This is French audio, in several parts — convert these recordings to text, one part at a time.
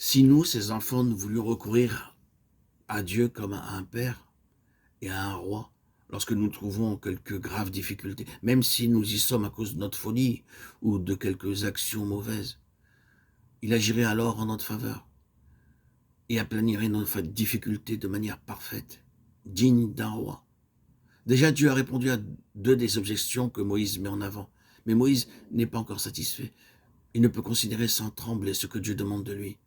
Si nous, ses enfants, nous voulions recourir à Dieu comme à un père et à un roi, lorsque nous trouvons quelques graves difficultés, même si nous y sommes à cause de notre folie ou de quelques actions mauvaises, il agirait alors en notre faveur et aplanirait nos difficultés de manière parfaite, digne d'un roi. Déjà, Dieu a répondu à deux des objections que Moïse met en avant. Mais Moïse n'est pas encore satisfait. Il ne peut considérer sans trembler ce que Dieu demande de lui.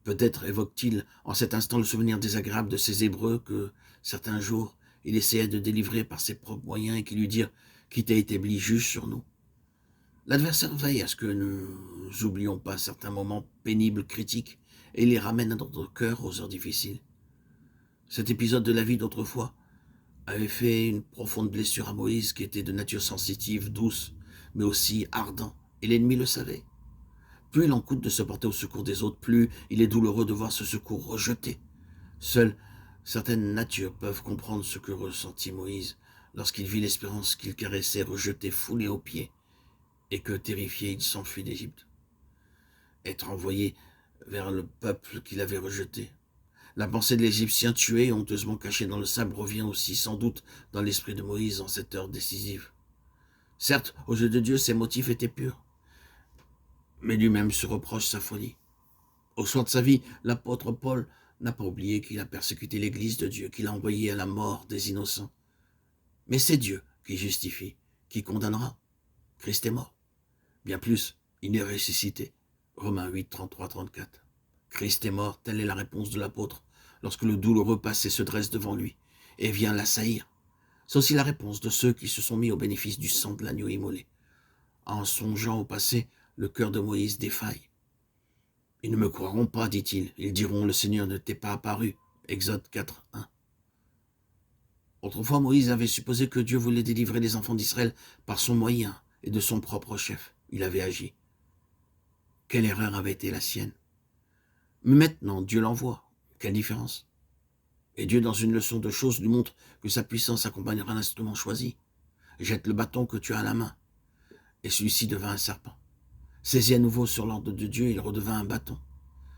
Peut-être évoque-t-il en cet instant le souvenir désagréable de ces Hébreux que, certains jours, il essayait de délivrer par ses propres moyens et qui lui dirent qu'il t'a établi juge sur nous. L'adversaire veille à ce que nous n'oublions pas certains moments pénibles, critiques, et les ramène à notre cœur aux heures difficiles. Cet épisode de la vie d'autrefois avait fait une profonde blessure à Moïse qui était de nature sensitive, douce, mais aussi ardent, et l'ennemi le savait. Plus il en coûte de se porter au secours des autres, plus il est douloureux de voir ce secours rejeté. Seules certaines natures peuvent comprendre ce que ressentit Moïse lorsqu'il vit l'espérance qu'il caressait rejetée, foulée aux pieds, et que, terrifié, il s'enfuit d'Égypte. Être envoyé vers le peuple qu'il avait rejeté. La pensée de l'Égyptien tué et honteusement caché dans le sable revient aussi sans doute dans l'esprit de Moïse en cette heure décisive. Certes, aux yeux de Dieu, ses motifs étaient purs, mais lui-même se reproche sa folie. Au soir de sa vie, l'apôtre Paul n'a pas oublié qu'il a persécuté l'Église de Dieu, qu'il a envoyé à la mort des innocents. Mais c'est Dieu qui justifie, qui condamnera. Christ est mort. Bien plus, il est ressuscité. Romains 8, 33, 34. Christ est mort, telle est la réponse de l'apôtre, lorsque le douloureux passé se dresse devant lui et vient l'assaillir. C'est aussi la réponse de ceux qui se sont mis au bénéfice du sang de l'agneau immolé. En songeant au passé, le cœur de Moïse défaille. Ils ne me croiront pas, dit-il. Ils diront, le Seigneur ne t'est pas apparu. Exode 4, 1. Autrefois, Moïse avait supposé que Dieu voulait délivrer les enfants d'Israël par son moyen et de son propre chef. Il avait agi. Quelle erreur avait été la sienne? Mais maintenant, Dieu l'envoie. Quelle différence? Et Dieu, dans une leçon de choses, lui montre que sa puissance accompagnera l'instrument choisi. Jette le bâton que tu as à la main. Et celui-ci devint un serpent. Saisi à nouveau sur l'ordre de Dieu, il redevint un bâton.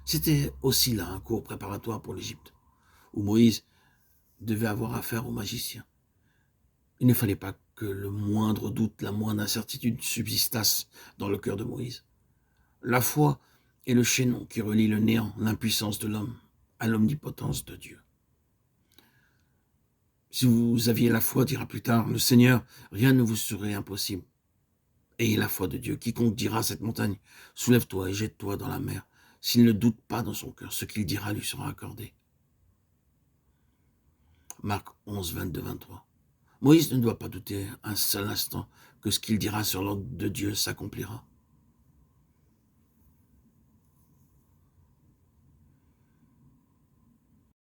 C'était aussi là un cours préparatoire pour l'Égypte, où Moïse devait avoir affaire aux magiciens. Il ne fallait pas que le moindre doute, la moindre incertitude subsistassent dans le cœur de Moïse. La foi est le chaînon qui relie le néant, l'impuissance de l'homme, à l'omnipotence de Dieu. Si vous aviez la foi, dira plus tard le Seigneur, rien ne vous serait impossible. Ayez la foi de Dieu. Quiconque dira à cette montagne, soulève-toi et jette-toi dans la mer, s'il ne doute pas dans son cœur, ce qu'il dira lui sera accordé. Marc 11, 22, 23. Moïse ne doit pas douter un seul instant que ce qu'il dira sur l'ordre de Dieu s'accomplira.